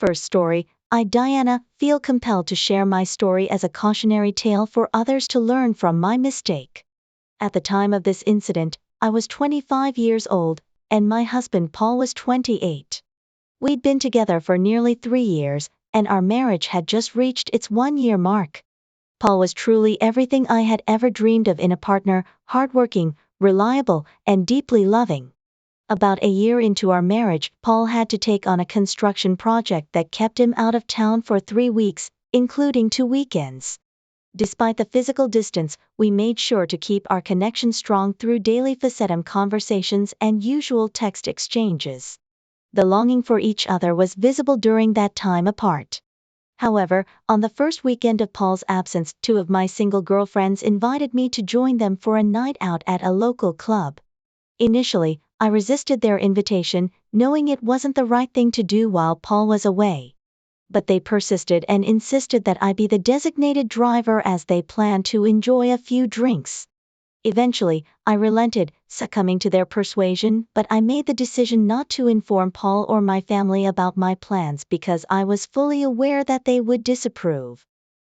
First story, I, Diana, feel compelled to share my story as a cautionary tale for others to learn from my mistake. At the time of this incident, I was 25 years old, and my husband Paul was 28. We'd been together for nearly 3 years, and our marriage had just reached its 1-year mark. Paul was truly everything I had ever dreamed of in a partner: hardworking, reliable, and deeply loving. About a year into our marriage, Paul had to take on a construction project that kept him out of town for 3 weeks, including 2 weekends. Despite the physical distance, we made sure to keep our connection strong through daily FaceTime conversations and usual text exchanges. The longing for each other was visible during that time apart. However, on the first weekend of Paul's absence, 2 of my single girlfriends invited me to join them for a night out at a local club. Initially, I resisted their invitation, knowing it wasn't the right thing to do while Paul was away. But they persisted and insisted that I be the designated driver as they planned to enjoy a few drinks. Eventually, I relented, succumbing to their persuasion, but I made the decision not to inform Paul or my family about my plans because I was fully aware that they would disapprove.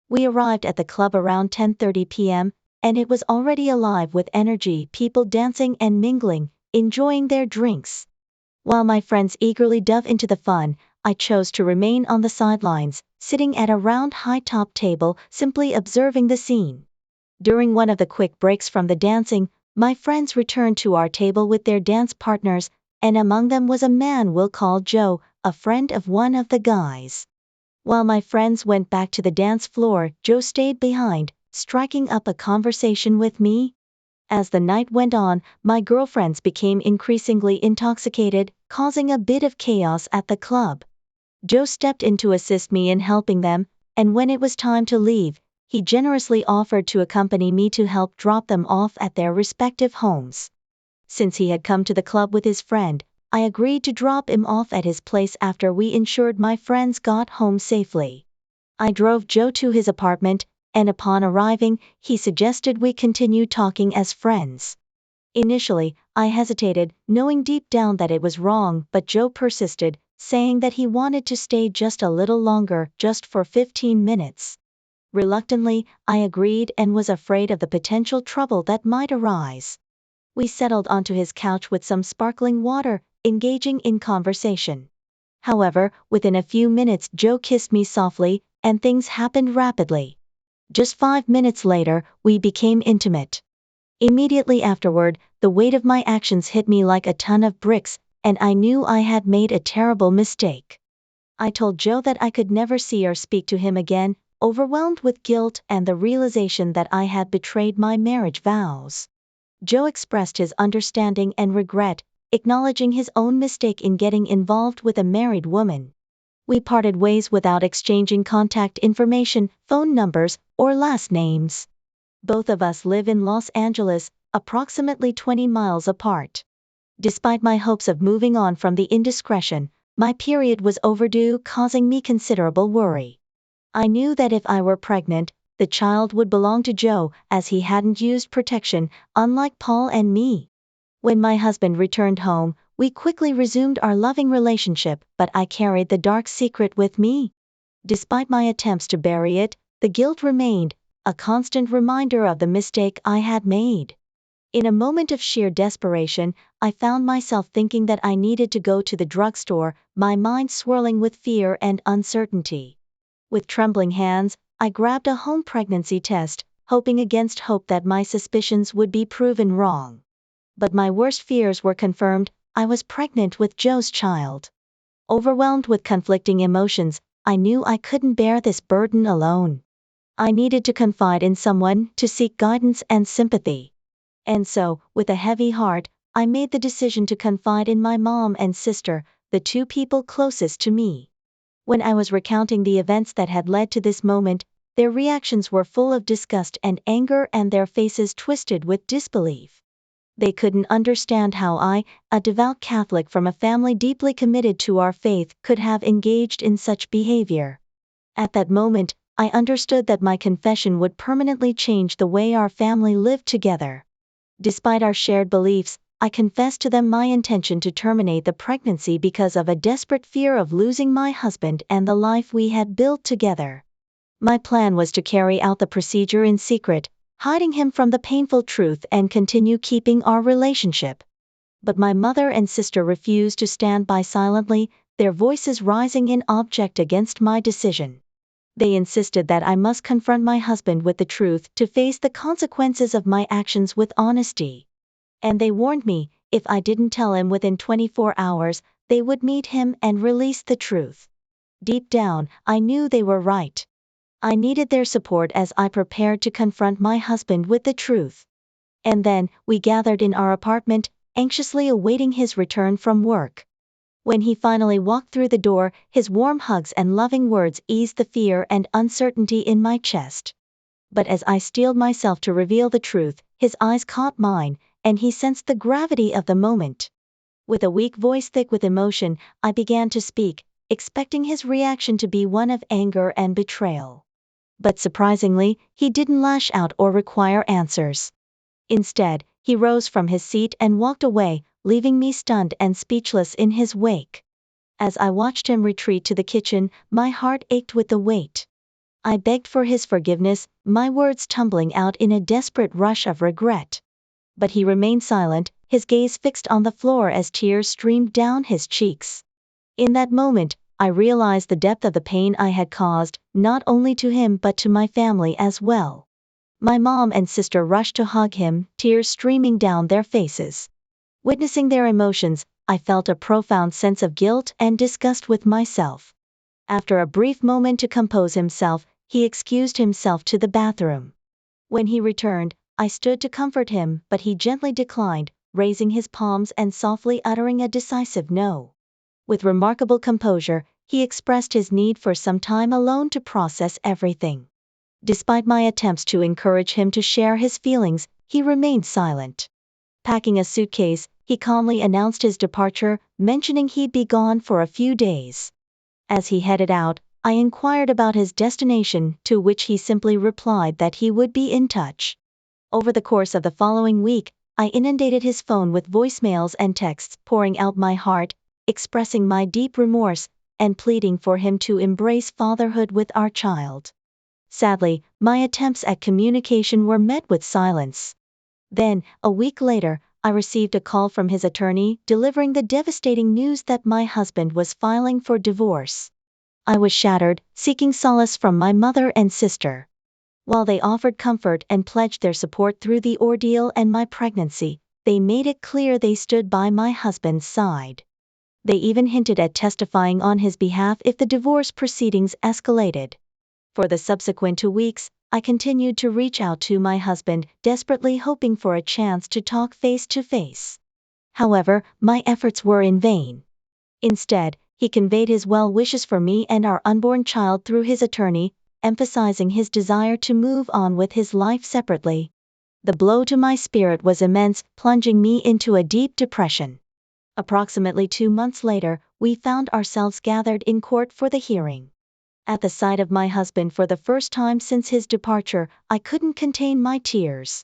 We arrived at the club around 10:30 p.m., and it was already alive with energy, people dancing and mingling, enjoying their drinks. While my friends eagerly dove into the fun, I chose to remain on the sidelines, sitting at a round high-top table, simply observing the scene. During one of the quick breaks from the dancing, my friends returned to our table with their dance partners, and among them was a man we'll call Joe, a friend of one of the guys. While my friends went back to the dance floor, Joe stayed behind, striking up a conversation with me. As the night went on, my girlfriends became increasingly intoxicated, causing a bit of chaos at the club. Joe stepped in to assist me in helping them, and when it was time to leave, he generously offered to accompany me to help drop them off at their respective homes. Since he had come to the club with his friend, I agreed to drop him off at his place after we ensured my friends got home safely. I drove Joe to his apartment, and upon arriving, he suggested we continue talking as friends. Initially, I hesitated, knowing deep down that it was wrong, but Joe persisted, saying that he wanted to stay just a little longer, just for 15 minutes. Reluctantly, I agreed and was afraid of the potential trouble that might arise. We settled onto his couch with some sparkling water, engaging in conversation. However, within a few minutes Joe kissed me softly, and things happened rapidly. Just 5 minutes later, we became intimate. Immediately afterward, the weight of my actions hit me like a ton of bricks, and I knew I had made a terrible mistake. I told Joe that I could never see or speak to him again, overwhelmed with guilt and the realization that I had betrayed my marriage vows. Joe expressed his understanding and regret, acknowledging his own mistake in getting involved with a married woman. We parted ways without exchanging contact information, phone numbers, or last names. Both of us live in Los Angeles, approximately 20 miles apart. Despite my hopes of moving on from the indiscretion, my period was overdue, causing me considerable worry. I knew that if I were pregnant, the child would belong to Joe, as he hadn't used protection, unlike Paul and me. When my husband returned home, we quickly resumed our loving relationship, but I carried the dark secret with me. Despite my attempts to bury it, the guilt remained, a constant reminder of the mistake I had made. In a moment of sheer desperation, I found myself thinking that I needed to go to the drugstore, my mind swirling with fear and uncertainty. With trembling hands, I grabbed a home pregnancy test, hoping against hope that my suspicions would be proven wrong. But my worst fears were confirmed. I was pregnant with Joe's child. Overwhelmed with conflicting emotions, I knew I couldn't bear this burden alone. I needed to confide in someone, to seek guidance and sympathy. And so, with a heavy heart, I made the decision to confide in my mom and sister, the 2 people closest to me. When I was recounting the events that had led to this moment, their reactions were full of disgust and anger, and their faces twisted with disbelief. They couldn't understand how I, a devout Catholic from a family deeply committed to our faith, could have engaged in such behavior. At that moment, I understood that my confession would permanently change the way our family lived together. Despite our shared beliefs, I confessed to them my intention to terminate the pregnancy because of a desperate fear of losing my husband and the life we had built together. My plan was to carry out the procedure in secret, hiding him from the painful truth and continue keeping our relationship. But my mother and sister refused to stand by silently, their voices rising in object against my decision. They insisted that I must confront my husband with the truth to face the consequences of my actions with honesty. And they warned me, if I didn't tell him within 24 hours, they would meet him and release the truth. Deep down, I knew they were right. I needed their support as I prepared to confront my husband with the truth. And then, we gathered in our apartment, anxiously awaiting his return from work. When he finally walked through the door, his warm hugs and loving words eased the fear and uncertainty in my chest. But as I steeled myself to reveal the truth, his eyes caught mine, and he sensed the gravity of the moment. With a weak voice thick with emotion, I began to speak, expecting his reaction to be one of anger and betrayal. But surprisingly, he didn't lash out or require answers. Instead, he rose from his seat and walked away, leaving me stunned and speechless in his wake. As I watched him retreat to the kitchen, my heart ached with the weight. I begged for his forgiveness, my words tumbling out in a desperate rush of regret. But he remained silent, his gaze fixed on the floor as tears streamed down his cheeks. In that moment, I realized the depth of the pain I had caused, not only to him but to my family as well. My mom and sister rushed to hug him, tears streaming down their faces. Witnessing their emotions, I felt a profound sense of guilt and disgust with myself. After a brief moment to compose himself, he excused himself to the bathroom. When he returned, I stood to comfort him, but he gently declined, raising his palms and softly uttering a decisive no. With remarkable composure, he expressed his need for some time alone to process everything. Despite my attempts to encourage him to share his feelings, he remained silent. Packing a suitcase, he calmly announced his departure, mentioning he'd be gone for a few days. As he headed out, I inquired about his destination, to which he simply replied that he would be in touch. Over the course of the following week, I inundated his phone with voicemails and texts, pouring out my heart, expressing my deep remorse, and pleading for him to embrace fatherhood with our child. Sadly, my attempts at communication were met with silence. Then, a week later, I received a call from his attorney, delivering the devastating news that my husband was filing for divorce. I was shattered, seeking solace from my mother and sister. While they offered comfort and pledged their support through the ordeal and my pregnancy, they made it clear they stood by my husband's side. They even hinted at testifying on his behalf if the divorce proceedings escalated. For the subsequent 2 weeks, I continued to reach out to my husband, desperately hoping for a chance to talk face to face. However, my efforts were in vain. Instead, he conveyed his well wishes for me and our unborn child through his attorney, emphasizing his desire to move on with his life separately. The blow to my spirit was immense, plunging me into a deep depression. Approximately 2 months later, we found ourselves gathered in court for the hearing. At the sight of my husband for the first time since his departure, I couldn't contain my tears.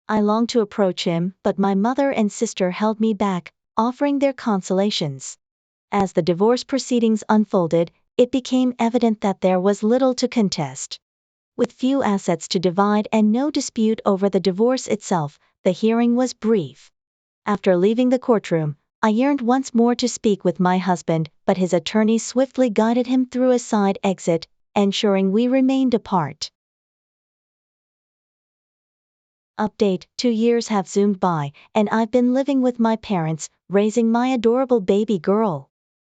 I longed to approach him, but my mother and sister held me back, offering their consolations. As the divorce proceedings unfolded, it became evident that there was little to contest. With few assets to divide and no dispute over the divorce itself, the hearing was brief. After leaving the courtroom, I yearned once more to speak with my husband, but his attorney swiftly guided him through a side exit, ensuring we remained apart. Update: 2 years have zoomed by, and I've been living with my parents, raising my adorable baby girl.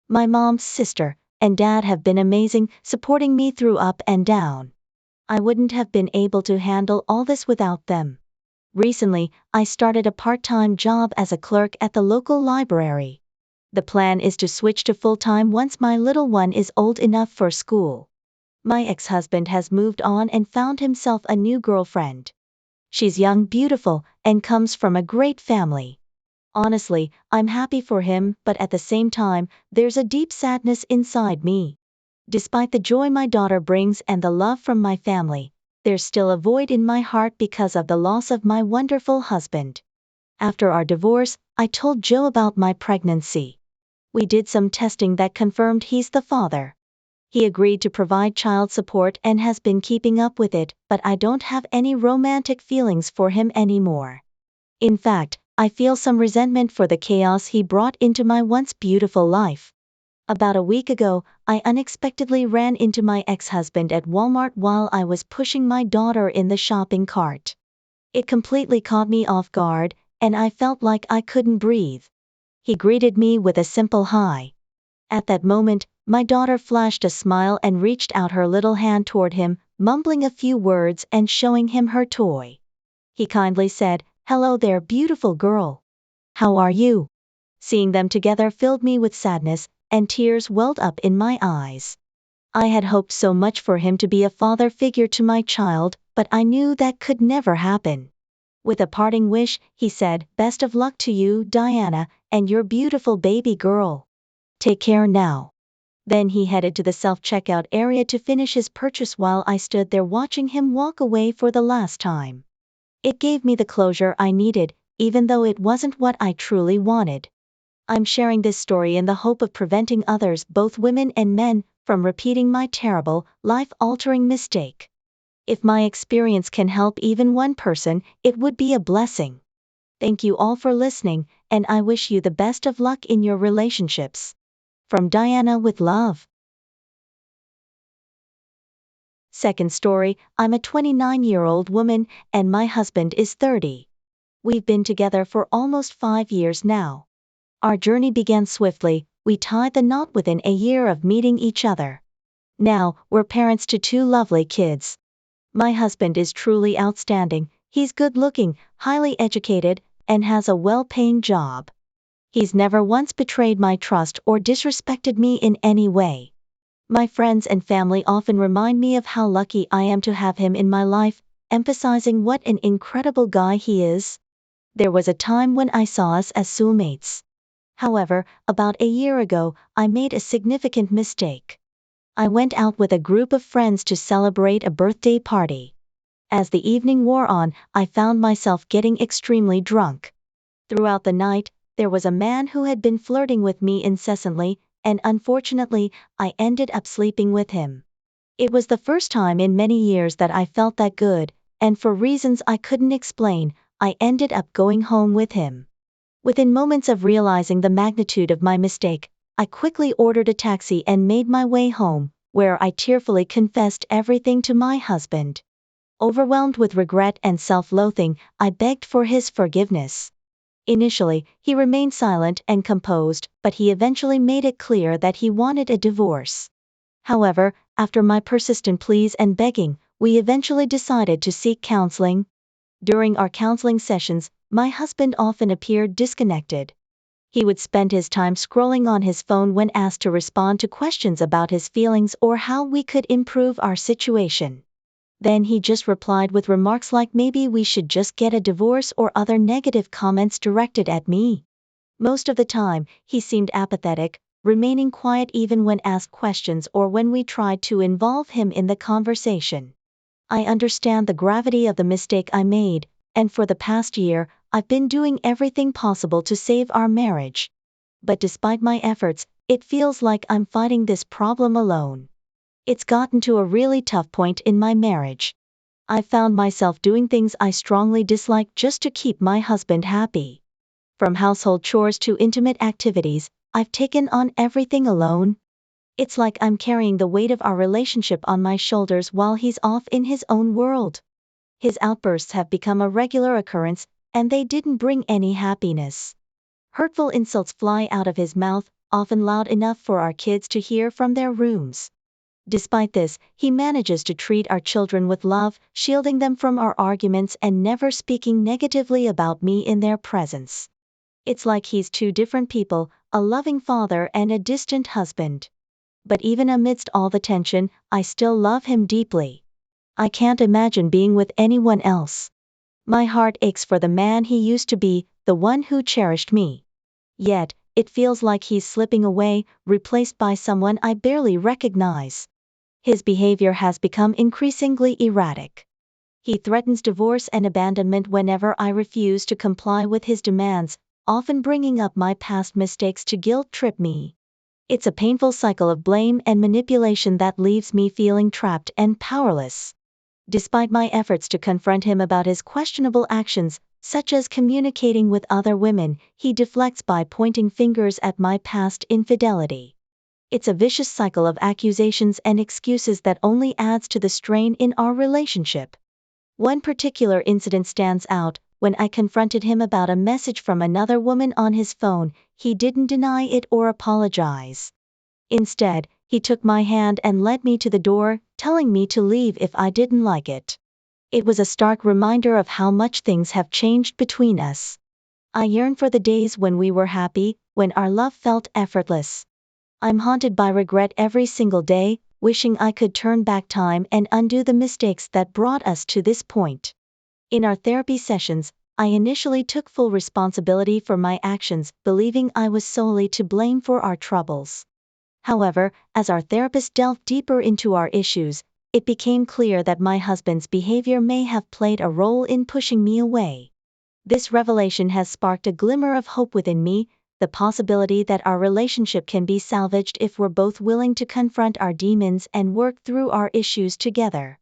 My mom, sister, and dad have been amazing, supporting me through up and down. I wouldn't have been able to handle all this without them. Recently, I started a part-time job as a clerk at the local library. The plan is to switch to full-time once my little one is old enough for school. My ex-husband has moved on and found himself a new girlfriend. She's young, beautiful, and comes from a great family. Honestly, I'm happy for him, but at the same time, there's a deep sadness inside me. Despite the joy my daughter brings and the love from my family, there's still a void in my heart because of the loss of my wonderful husband. After our divorce, I told Joe about my pregnancy. We did some testing that confirmed he's the father. He agreed to provide child support and has been keeping up with it, but I don't have any romantic feelings for him anymore. In fact, I feel some resentment for the chaos he brought into my once beautiful life. About a week ago, I unexpectedly ran into my ex-husband at Walmart while I was pushing my daughter in the shopping cart. It completely caught me off guard, and I felt like I couldn't breathe. He greeted me with a simple hi. At that moment, my daughter flashed a smile and reached out her little hand toward him, mumbling a few words and showing him her toy. He kindly said, "Hello there, beautiful girl. How are you?" Seeing them together filled me with sadness, and tears welled up in my eyes. I had hoped so much for him to be a father figure to my child, but I knew that could never happen. With a parting wish, he said, "Best of luck to you, Diana, and your beautiful baby girl. Take care now." Then he headed to the self-checkout area to finish his purchase while I stood there watching him walk away for the last time. It gave me the closure I needed, even though it wasn't what I truly wanted. I'm sharing this story in the hope of preventing others, both women and men, from repeating my terrible, life-altering mistake. If my experience can help even one person, it would be a blessing. Thank you all for listening, and I wish you the best of luck in your relationships. From Diana with love. Second story, I'm a 29-year-old woman, and my husband is 30. We've been together for almost 5 years now. Our journey began swiftly, we tied the knot within a year of meeting each other. Now, we're parents to 2 lovely kids. My husband is truly outstanding, he's good-looking, highly educated, and has a well-paying job. He's never once betrayed my trust or disrespected me in any way. My friends and family often remind me of how lucky I am to have him in my life, emphasizing what an incredible guy he is. There was a time when I saw us as soulmates. However, about a year ago, I made a significant mistake. I went out with a group of friends to celebrate a birthday party. As the evening wore on, I found myself getting extremely drunk. Throughout the night, there was a man who had been flirting with me incessantly, and unfortunately, I ended up sleeping with him. It was the first time in many years that I felt that good, and for reasons I couldn't explain, I ended up going home with him. Within moments of realizing the magnitude of my mistake, I quickly ordered a taxi and made my way home, where I tearfully confessed everything to my husband. Overwhelmed with regret and self-loathing, I begged for his forgiveness. Initially, he remained silent and composed, but he eventually made it clear that he wanted a divorce. However, after my persistent pleas and begging, we eventually decided to seek counseling. During our counseling sessions, my husband often appeared disconnected. He would spend his time scrolling on his phone when asked to respond to questions about his feelings or how we could improve our situation. Then he just replied with remarks like maybe we should just get a divorce or other negative comments directed at me. Most of the time, he seemed apathetic, remaining quiet even when asked questions or when we tried to involve him in the conversation. I understand the gravity of the mistake I made, and for the past year, I've been doing everything possible to save our marriage. But despite my efforts, it feels like I'm fighting this problem alone. It's gotten to a really tough point in my marriage. I've found myself doing things I strongly dislike just to keep my husband happy. From household chores to intimate activities, I've taken on everything alone. It's like I'm carrying the weight of our relationship on my shoulders while he's off in his own world. His outbursts have become a regular occurrence, and they didn't bring any happiness. Hurtful insults fly out of his mouth, often loud enough for our kids to hear from their rooms. Despite this, he manages to treat our children with love, shielding them from our arguments and never speaking negatively about me in their presence. It's like he's 2 different people, a loving father and a distant husband. But even amidst all the tension, I still love him deeply. I can't imagine being with anyone else. My heart aches for the man he used to be, the one who cherished me. Yet, it feels like he's slipping away, replaced by someone I barely recognize. His behavior has become increasingly erratic. He threatens divorce and abandonment whenever I refuse to comply with his demands, often bringing up my past mistakes to guilt-trip me. It's a painful cycle of blame and manipulation that leaves me feeling trapped and powerless. Despite my efforts to confront him about his questionable actions, such as communicating with other women, he deflects by pointing fingers at my past infidelity. It's a vicious cycle of accusations and excuses that only adds to the strain in our relationship. One particular incident stands out. When I confronted him about a message from another woman on his phone, he didn't deny it or apologize. Instead, he took my hand and led me to the door, telling me to leave if I didn't like it. It was a stark reminder of how much things have changed between us. I yearn for the days when we were happy, when our love felt effortless. I'm haunted by regret every single day, wishing I could turn back time and undo the mistakes that brought us to this point. In our therapy sessions, I initially took full responsibility for my actions, believing I was solely to blame for our troubles. However, as our therapist delved deeper into our issues, it became clear that my husband's behavior may have played a role in pushing me away. This revelation has sparked a glimmer of hope within me, the possibility that our relationship can be salvaged if we're both willing to confront our demons and work through our issues together.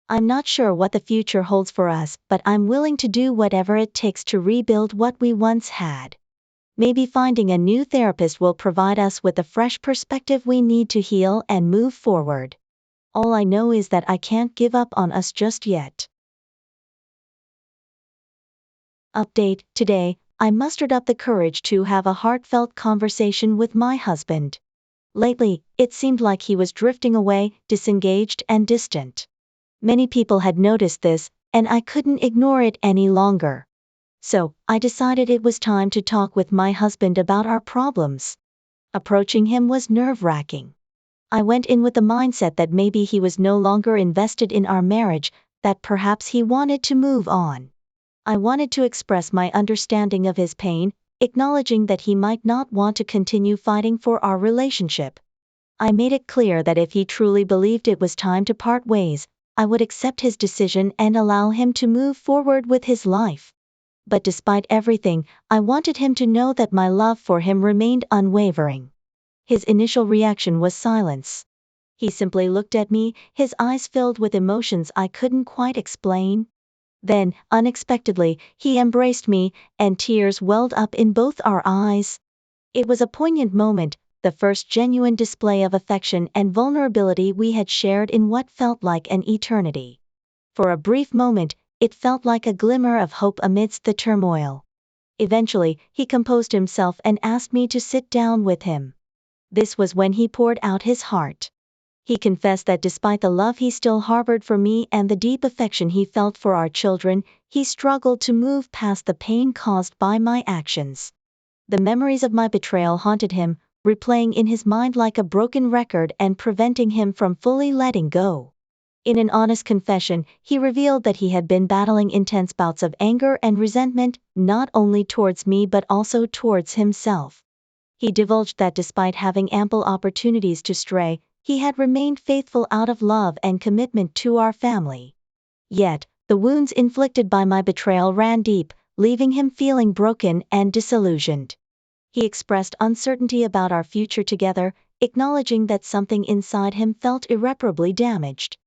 I'm not sure what the future holds for us, but I'm willing to do whatever it takes to rebuild what we once had. Maybe finding a new therapist will provide us with the fresh perspective we need to heal and move forward. All I know is that I can't give up on us just yet. Update: today, I mustered up the courage to have a heartfelt conversation with my husband. Lately, it seemed like he was drifting away, disengaged and distant. Many people had noticed this, and I couldn't ignore it any longer. So, I decided it was time to talk with my husband about our problems. Approaching him was nerve-wracking. I went in with the mindset that maybe he was no longer invested in our marriage, that perhaps he wanted to move on. I wanted to express my understanding of his pain, acknowledging that he might not want to continue fighting for our relationship. I made it clear that if he truly believed it was time to part ways, I would accept his decision and allow him to move forward with his life. But despite everything, I wanted him to know that my love for him remained unwavering. His initial reaction was silence. He simply looked at me, his eyes filled with emotions I couldn't quite explain. Then, unexpectedly, he embraced me, and tears welled up in both our eyes. It was a poignant moment, the first genuine display of affection and vulnerability we had shared in what felt like an eternity. For a brief moment, it felt like a glimmer of hope amidst the turmoil. Eventually, he composed himself and asked me to sit down with him. This was when he poured out his heart. He confessed that despite the love he still harbored for me and the deep affection he felt for our children, he struggled to move past the pain caused by my actions. The memories of my betrayal haunted him, replaying in his mind like a broken record and preventing him from fully letting go. In an honest confession, he revealed that he had been battling intense bouts of anger and resentment, not only towards me but also towards himself. He divulged that despite having ample opportunities to stray, he had remained faithful out of love and commitment to our family. Yet, the wounds inflicted by my betrayal ran deep, leaving him feeling broken and disillusioned. He expressed uncertainty about our future together, acknowledging that something inside him felt irreparably damaged.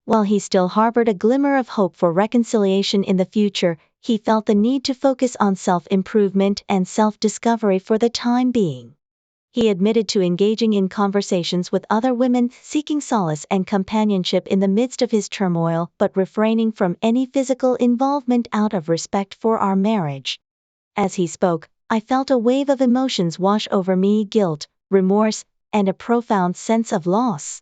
While he still harbored a glimmer of hope for reconciliation in the future, he felt the need to focus on self-improvement and self-discovery for the time being. He admitted to engaging in conversations with other women, seeking solace and companionship in the midst of his turmoil, but refraining from any physical involvement out of respect for our marriage. As he spoke, I felt a wave of emotions wash over me: guilt, remorse, and a profound sense of loss.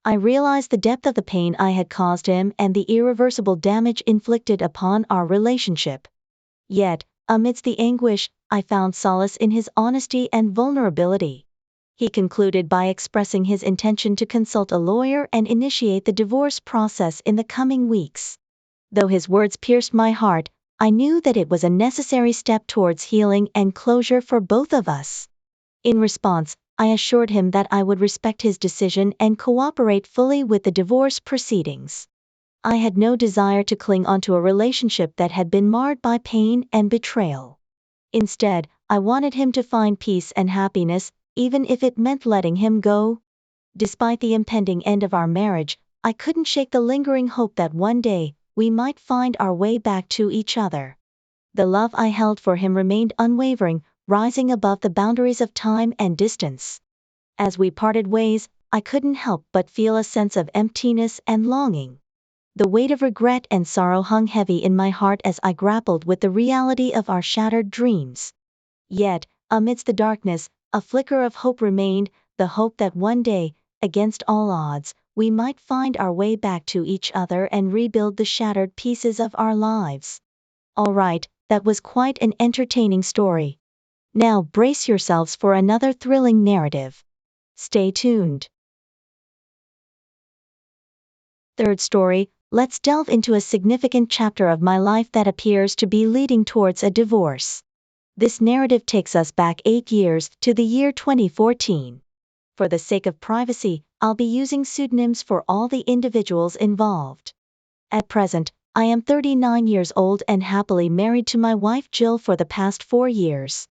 I realized the depth of the pain I had caused him and the irreversible damage inflicted upon our relationship. Yet, amidst the anguish, I found solace in his honesty and vulnerability. He concluded by expressing his intention to consult a lawyer and initiate the divorce process in the coming weeks. Though his words pierced my heart, I knew that it was a necessary step towards healing and closure for both of us. In response, I assured him that I would respect his decision and cooperate fully with the divorce proceedings. I had no desire to cling onto a relationship that had been marred by pain and betrayal. Instead, I wanted him to find peace and happiness, even if it meant letting him go. Despite the impending end of our marriage, I couldn't shake the lingering hope that one day, we might find our way back to each other. The love I held for him remained unwavering, rising above the boundaries of time and distance. As we parted ways, I couldn't help but feel a sense of emptiness and longing. The weight of regret and sorrow hung heavy in my heart as I grappled with the reality of our shattered dreams. Yet, amidst the darkness, a flicker of hope remained, the hope that one day, against all odds, we might find our way back to each other and rebuild the shattered pieces of our lives. Alright, that was quite an entertaining story. Now brace yourselves for another thrilling narrative. Stay tuned. Third story, let's delve into a significant chapter of my life that appears to be leading towards a divorce. This narrative takes us back 8 years to the year 2014. For the sake of privacy, I'll be using pseudonyms for all the individuals involved. At present, I am 39 years old and happily married to my wife Jill for the past 4 years.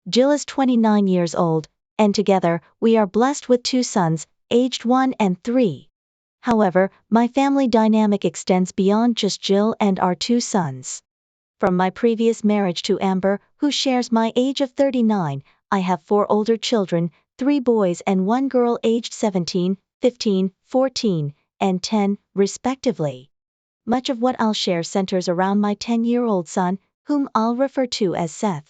Jill is 29 years old, and together, we are blessed with 2 sons, aged 1 and 3. However, my family dynamic extends beyond just Jill and our 2 sons. From my previous marriage to Amber, who shares my age of 39, I have 4 older children, 3 boys and 1 girl aged 17, 15, 14, and 10, respectively. Much of what I'll share centers around my 10-year-old son, whom I'll refer to as Seth.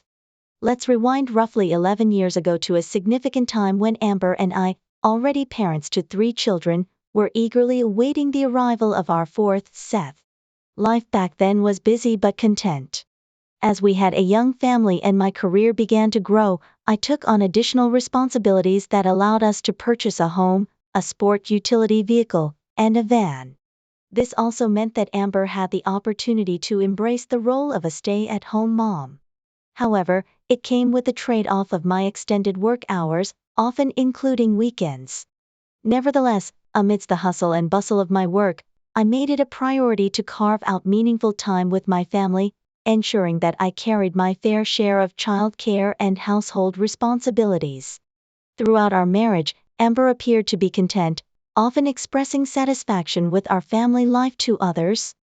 Let's rewind roughly 11 years ago to a significant time when Amber and I, already parents to 3 children, were eagerly awaiting the arrival of our 4th, Seth. Life back then was busy but content. As we had a young family and my career began to grow, I took on additional responsibilities that allowed us to purchase a home, a sport utility vehicle, and a van. This also meant that Amber had the opportunity to embrace the role of a stay-at-home mom. However, it came with the trade-off of my extended work hours, often including weekends. Nevertheless, amidst the hustle and bustle of my work, I made it a priority to carve out meaningful time with my family, ensuring that I carried my fair share of childcare and household responsibilities. Throughout our marriage, Amber appeared to be content, often expressing satisfaction with our family life to others.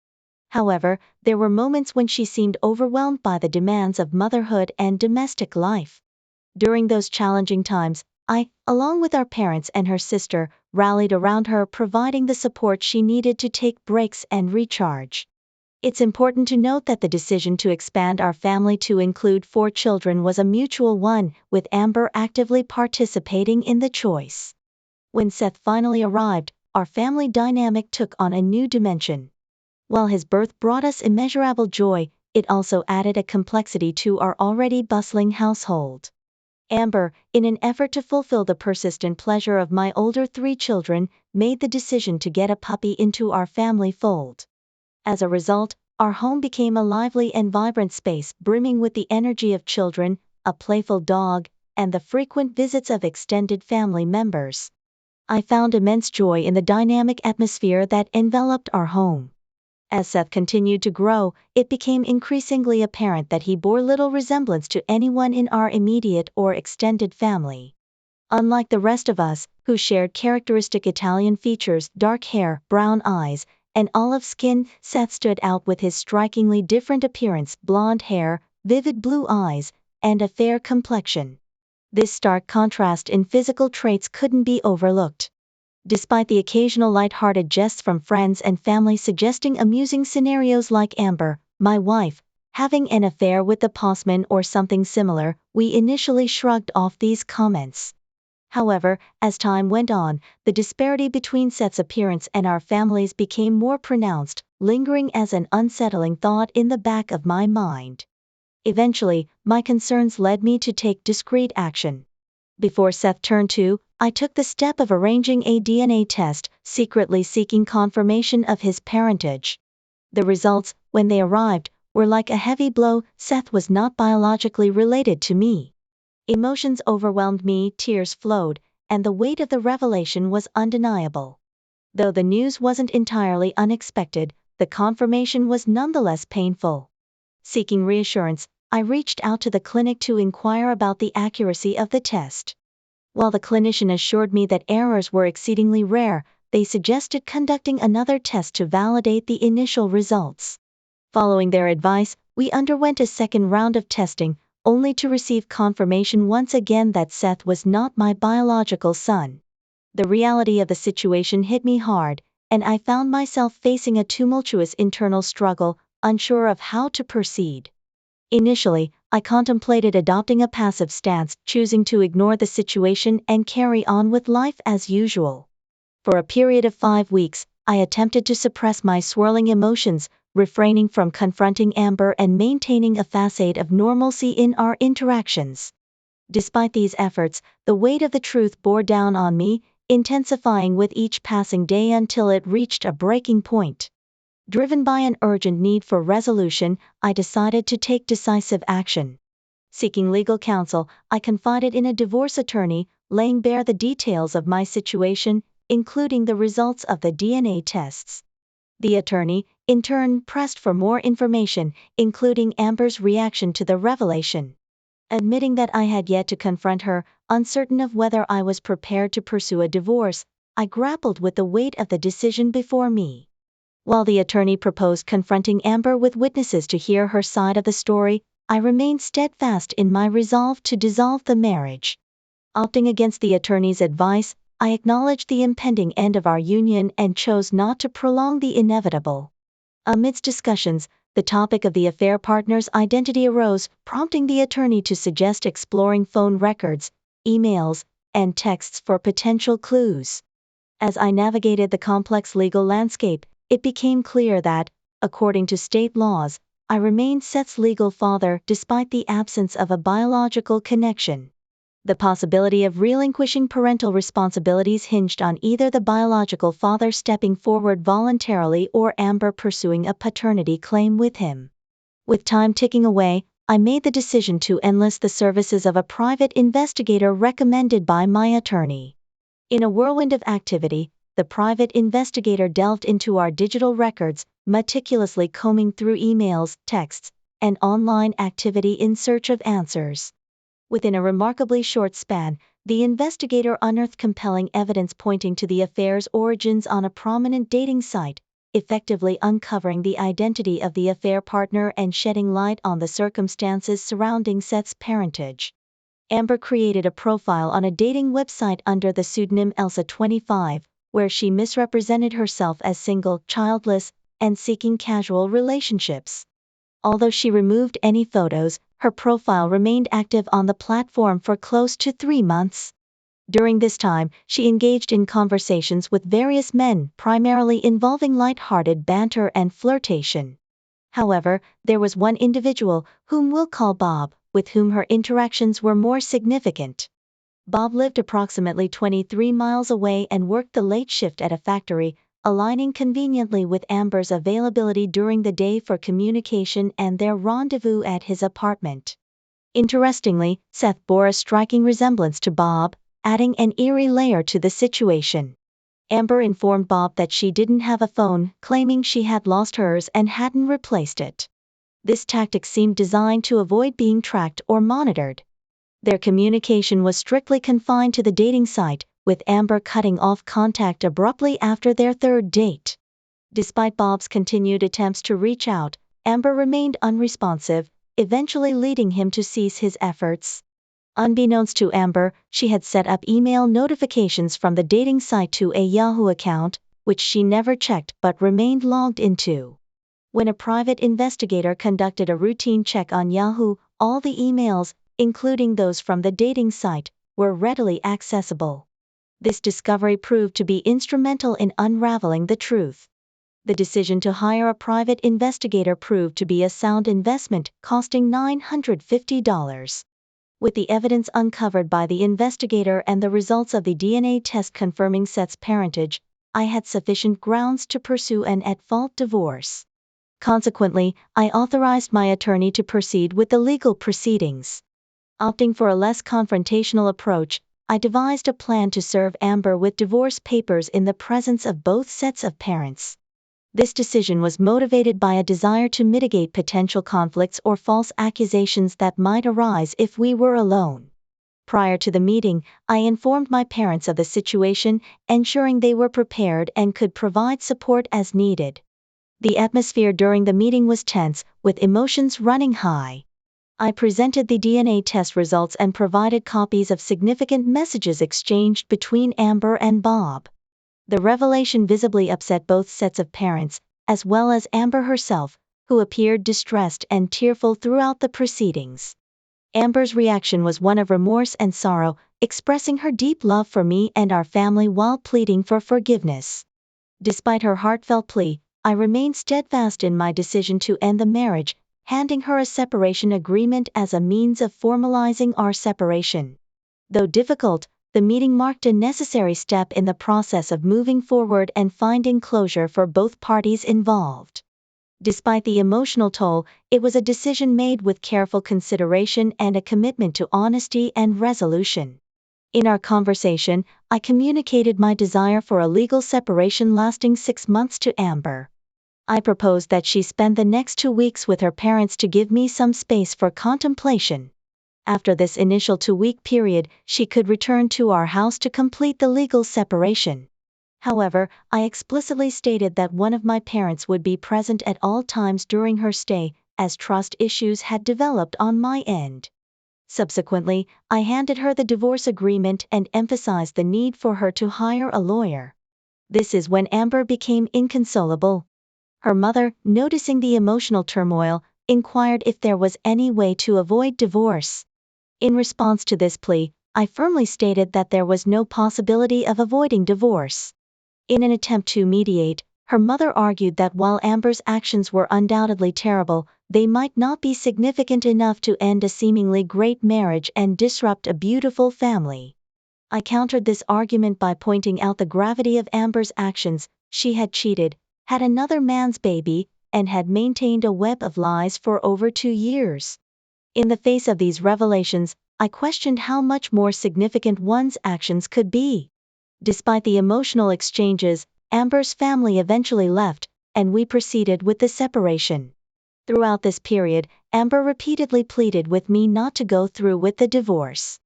However, there were moments when she seemed overwhelmed by the demands of motherhood and domestic life. During those challenging times, I, along with our parents and her sister, rallied around her, providing the support she needed to take breaks and recharge. It's important to note that the decision to expand our family to include 4 children was a mutual one, with Amber actively participating in the choice. When Seth finally arrived, our family dynamic took on a new dimension. While his birth brought us immeasurable joy, it also added a complexity to our already bustling household. Amber, in an effort to fulfill the persistent pleasure of my older 3 children, made the decision to get a puppy into our family fold. As a result, our home became a lively and vibrant space brimming with the energy of children, a playful dog, and the frequent visits of extended family members. I found immense joy in the dynamic atmosphere that enveloped our home. As Seth continued to grow, it became increasingly apparent that he bore little resemblance to anyone in our immediate or extended family. Unlike the rest of us, who shared characteristic Italian features, dark hair, brown eyes, and olive skin, Seth stood out with his strikingly different appearance, blonde hair, vivid blue eyes, and a fair complexion. This stark contrast in physical traits couldn't be overlooked. Despite the occasional light-hearted jests from friends and family suggesting amusing scenarios like Amber, my wife, having an affair with the postman or something similar, we initially shrugged off these comments. However, as time went on, the disparity between Seth's appearance and our families became more pronounced, lingering as an unsettling thought in the back of my mind. Eventually, my concerns led me to take discreet action. Before Seth turned 2, I took the step of arranging a DNA test, secretly seeking confirmation of his parentage. The results, when they arrived, were like a heavy blow. Seth was not biologically related to me. Emotions overwhelmed me, tears flowed, and the weight of the revelation was undeniable. Though the news wasn't entirely unexpected, the confirmation was nonetheless painful. Seeking reassurance, I reached out to the clinic to inquire about the accuracy of the test. While the clinician assured me that errors were exceedingly rare, they suggested conducting another test to validate the initial results. Following their advice, we underwent a second round of testing, only to receive confirmation once again that Seth was not my biological son. The reality of the situation hit me hard, and I found myself facing a tumultuous internal struggle, unsure of how to proceed. Initially, I contemplated adopting a passive stance, choosing to ignore the situation and carry on with life as usual. For a period of 5 weeks, I attempted to suppress my swirling emotions, refraining from confronting Amber and maintaining a facade of normalcy in our interactions. Despite these efforts, the weight of the truth bore down on me, intensifying with each passing day until it reached a breaking point. Driven by an urgent need for resolution, I decided to take decisive action. Seeking legal counsel, I confided in a divorce attorney, laying bare the details of my situation, including the results of the DNA tests. The attorney, in turn, pressed for more information, including Amber's reaction to the revelation. Admitting that I had yet to confront her, uncertain of whether I was prepared to pursue a divorce, I grappled with the weight of the decision before me. While the attorney proposed confronting Amber with witnesses to hear her side of the story, I remained steadfast in my resolve to dissolve the marriage. Opting against the attorney's advice, I acknowledged the impending end of our union and chose not to prolong the inevitable. Amidst discussions, the topic of the affair partner's identity arose, prompting the attorney to suggest exploring phone records, emails, and texts for potential clues. As I navigated the complex legal landscape, it became clear that, according to state laws, I remained Seth's legal father despite the absence of a biological connection. The possibility of relinquishing parental responsibilities hinged on either the biological father stepping forward voluntarily or Amber pursuing a paternity claim with him. With time ticking away, I made the decision to enlist the services of a private investigator recommended by my attorney. In a whirlwind of activity, the private investigator delved into our digital records, meticulously combing through emails, texts, and online activity in search of answers. Within a remarkably short span, the investigator unearthed compelling evidence pointing to the affair's origins on a prominent dating site, effectively uncovering the identity of the affair partner and shedding light on the circumstances surrounding Seth's parentage. Amber created a profile on a dating website under the pseudonym Elsa25, where she misrepresented herself as single, childless, and seeking casual relationships. Although she removed any photos, her profile remained active on the platform for close to 3 months. During this time, she engaged in conversations with various men, primarily involving light-hearted banter and flirtation. However, there was one individual, whom we'll call Bob, with whom her interactions were more significant. Bob lived approximately 23 miles away and worked the late shift at a factory, aligning conveniently with Amber's availability during the day for communication and their rendezvous at his apartment. Interestingly, Seth bore a striking resemblance to Bob, adding an eerie layer to the situation. Amber informed Bob that she didn't have a phone, claiming she had lost hers and hadn't replaced it. This tactic seemed designed to avoid being tracked or monitored. Their communication was strictly confined to the dating site, with Amber cutting off contact abruptly after their third date. Despite Bob's continued attempts to reach out, Amber remained unresponsive, eventually leading him to cease his efforts. Unbeknownst to Amber, she had set up email notifications from the dating site to a Yahoo account, which she never checked but remained logged into. When a private investigator conducted a routine check on Yahoo, all the emails, including those from the dating site, were readily accessible. This discovery proved to be instrumental in unraveling the truth. The decision to hire a private investigator proved to be a sound investment, costing $950. With the evidence uncovered by the investigator and the results of the DNA test confirming Seth's parentage, I had sufficient grounds to pursue an at-fault divorce. Consequently, I authorized my attorney to proceed with the legal proceedings. Opting for a less confrontational approach, I devised a plan to serve Amber with divorce papers in the presence of both sets of parents. This decision was motivated by a desire to mitigate potential conflicts or false accusations that might arise if we were alone. Prior to the meeting, I informed my parents of the situation, ensuring they were prepared and could provide support as needed. The atmosphere during the meeting was tense, with emotions running high. I presented the DNA test results and provided copies of significant messages exchanged between Amber and Bob. The revelation visibly upset both sets of parents, as well as Amber herself, who appeared distressed and tearful throughout the proceedings. Amber's reaction was one of remorse and sorrow, expressing her deep love for me and our family while pleading for forgiveness. Despite her heartfelt plea, I remained steadfast in my decision to end the marriage, handing her a separation agreement as a means of formalizing our separation. Though difficult, the meeting marked a necessary step in the process of moving forward and finding closure for both parties involved. Despite the emotional toll, it was a decision made with careful consideration and a commitment to honesty and resolution. In our conversation, I communicated my desire for a legal separation lasting 6 months to Amber. I proposed that she spend the next 2 weeks with her parents to give me some space for contemplation. After this initial 2-week period, she could return to our house to complete the legal separation. However, I explicitly stated that one of my parents would be present at all times during her stay, as trust issues had developed on my end. Subsequently, I handed her the divorce agreement and emphasized the need for her to hire a lawyer. This is when Amber became inconsolable. Her mother, noticing the emotional turmoil, inquired if there was any way to avoid divorce. In response to this plea, I firmly stated that there was no possibility of avoiding divorce. In an attempt to mediate, her mother argued that while Amber's actions were undoubtedly terrible, they might not be significant enough to end a seemingly great marriage and disrupt a beautiful family. I countered this argument by pointing out the gravity of Amber's actions. She had cheated, had another man's baby, and had maintained a web of lies for over 2 years. In the face of these revelations, I questioned how much more significant one's actions could be. Despite the emotional exchanges, Amber's family eventually left, and we proceeded with the separation. Throughout this period, Amber repeatedly pleaded with me not to go through with the divorce.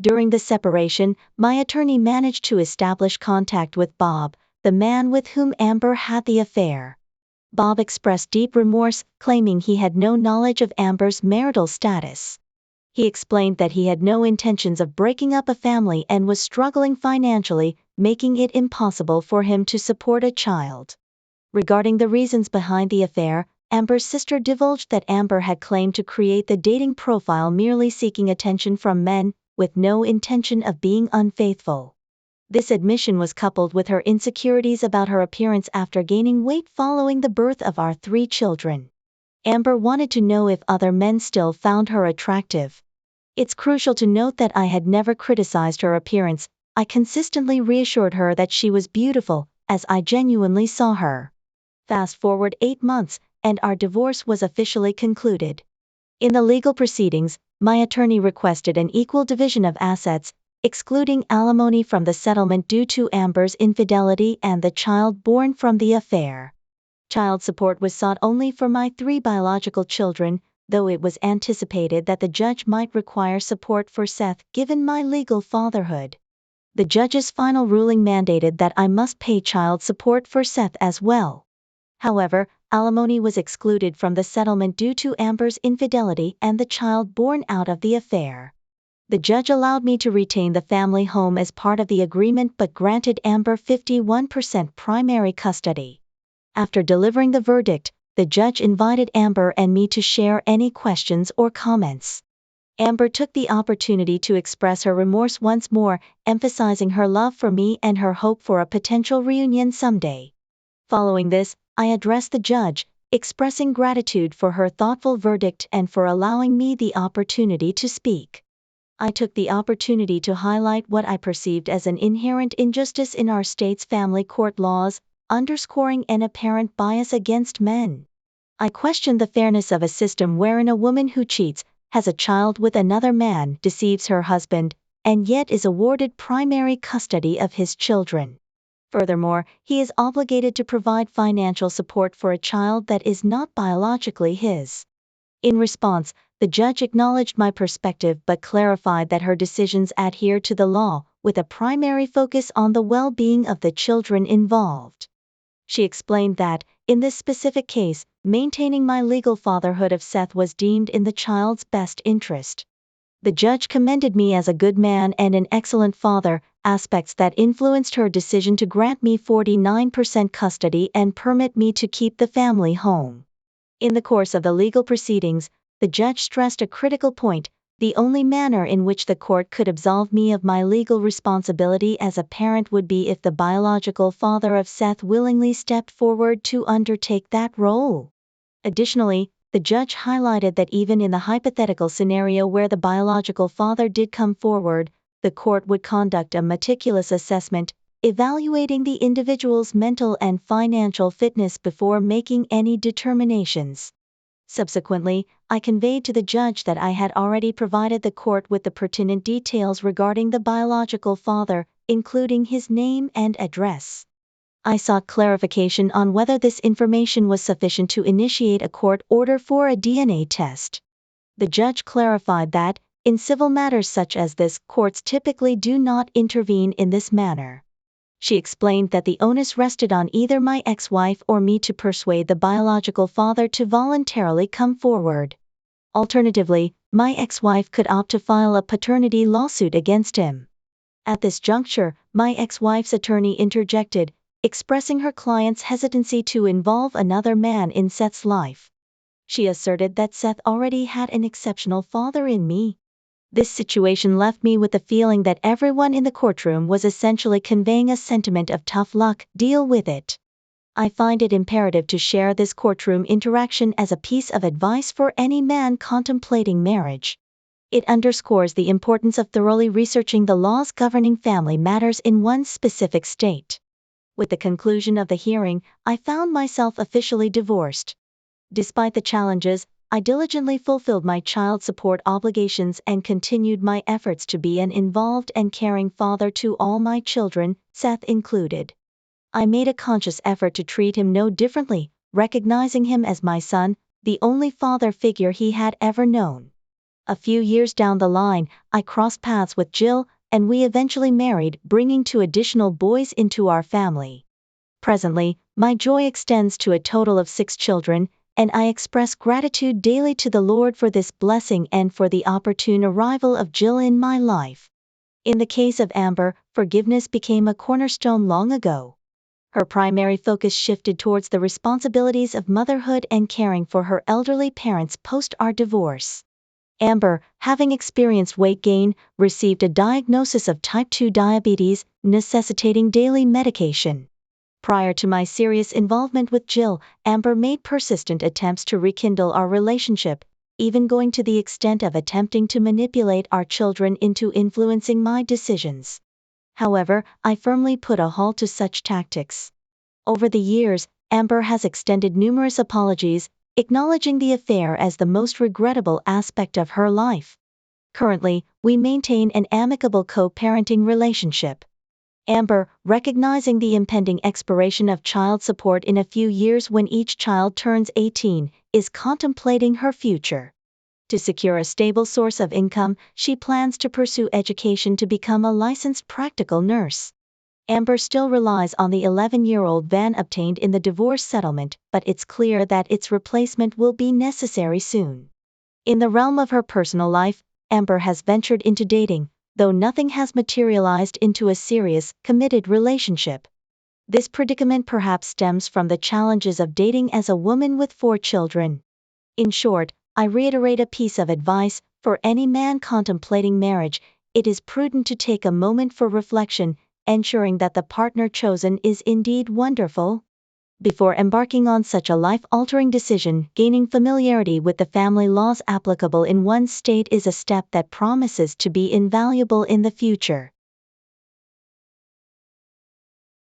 During the separation, my attorney managed to establish contact with Bob, the man with whom Amber had the affair. Bob expressed deep remorse, claiming he had no knowledge of Amber's marital status. He explained that he had no intentions of breaking up a family and was struggling financially, making it impossible for him to support a child. Regarding the reasons behind the affair, Amber's sister divulged that Amber had claimed to create the dating profile merely seeking attention from men, with no intention of being unfaithful. This admission was coupled with her insecurities about her appearance after gaining weight following the birth of our 3 children. Amber wanted to know if other men still found her attractive. It's crucial to note that I had never criticized her appearance. I consistently reassured her that she was beautiful, as I genuinely saw her. Fast forward 8 months, and our divorce was officially concluded. In the legal proceedings, my attorney requested an equal division of assets, excluding alimony from the settlement due to Amber's infidelity and the child born from the affair. Child support was sought only for my 3 biological children, though it was anticipated that the judge might require support for Seth given my legal fatherhood. The judge's final ruling mandated that I must pay child support for Seth as well. However, alimony was excluded from the settlement due to Amber's infidelity and the child born out of the affair. The judge allowed me to retain the family home as part of the agreement but granted Amber 51% primary custody. After delivering the verdict, the judge invited Amber and me to share any questions or comments. Amber took the opportunity to express her remorse once more, emphasizing her love for me and her hope for a potential reunion someday. Following this, I addressed the judge, expressing gratitude for her thoughtful verdict and for allowing me the opportunity to speak. I took the opportunity to highlight what I perceived as an inherent injustice in our state's family court laws, underscoring an apparent bias against men. I questioned the fairness of a system wherein a woman who cheats, has a child with another man, deceives her husband, and yet is awarded primary custody of his children. Furthermore, he is obligated to provide financial support for a child that is not biologically his. In response, the judge acknowledged my perspective but clarified that her decisions adhere to the law, with a primary focus on the well-being of the children involved. She explained that, in this specific case, maintaining my legal fatherhood of Seth was deemed in the child's best interest. The judge commended me as a good man and an excellent father, aspects that influenced her decision to grant me 49% custody and permit me to keep the family home. In the course of the legal proceedings, the judge stressed a critical point: the only manner in which the court could absolve me of my legal responsibility as a parent would be if the biological father of Seth willingly stepped forward to undertake that role. Additionally, the judge highlighted that even in the hypothetical scenario where the biological father did come forward, the court would conduct a meticulous assessment, evaluating the individual's mental and financial fitness before making any determinations. Subsequently, I conveyed to the judge that I had already provided the court with the pertinent details regarding the biological father, including his name and address. I sought clarification on whether this information was sufficient to initiate a court order for a DNA test. The judge clarified that, in civil matters such as this, courts typically do not intervene in this manner. She explained that the onus rested on either my ex-wife or me to persuade the biological father to voluntarily come forward. Alternatively, my ex-wife could opt to file a paternity lawsuit against him. At this juncture, my ex-wife's attorney interjected, expressing her client's hesitancy to involve another man in Seth's life. She asserted that Seth already had an exceptional father in me. This situation left me with the feeling that everyone in the courtroom was essentially conveying a sentiment of tough luck, deal with it. I find it imperative to share this courtroom interaction as a piece of advice for any man contemplating marriage. It underscores the importance of thoroughly researching the laws governing family matters in one specific state. With the conclusion of the hearing, I found myself officially divorced. Despite the challenges, I diligently fulfilled my child support obligations and continued my efforts to be an involved and caring father to all my children, Seth included. I made a conscious effort to treat him no differently, recognizing him as my son, the only father figure he had ever known. A few years down the line, I crossed paths with Jill, and we eventually married, bringing 2 additional boys into our family. Presently, my joy extends to a total of 6 children, and I express gratitude daily to the Lord for this blessing and for the opportune arrival of Jill in my life. In the case of Amber, forgiveness became a cornerstone long ago. Her primary focus shifted towards the responsibilities of motherhood and caring for her elderly parents post our divorce. Amber, having experienced weight gain, received a diagnosis of type 2 diabetes, necessitating daily medication. Prior to my serious involvement with Jill, Amber made persistent attempts to rekindle our relationship, even going to the extent of attempting to manipulate our children into influencing my decisions. However, I firmly put a halt to such tactics. Over the years, Amber has extended numerous apologies, acknowledging the affair as the most regrettable aspect of her life. Currently, we maintain an amicable co-parenting relationship. Amber, recognizing the impending expiration of child support in a few years when each child turns 18, is contemplating her future. To secure a stable source of income, she plans to pursue education to become a licensed practical nurse. Amber still relies on the 11-year-old van obtained in the divorce settlement, but it's clear that its replacement will be necessary soon. In the realm of her personal life, Amber has ventured into dating, though nothing has materialized into a serious, committed relationship. This predicament perhaps stems from the challenges of dating as a woman with 4 children. In short, I reiterate a piece of advice: for any man contemplating marriage, it is prudent to take a moment for reflection, ensuring that the partner chosen is indeed wonderful. Before embarking on such a life-altering decision, gaining familiarity with the family laws applicable in one state is a step that promises to be invaluable in the future.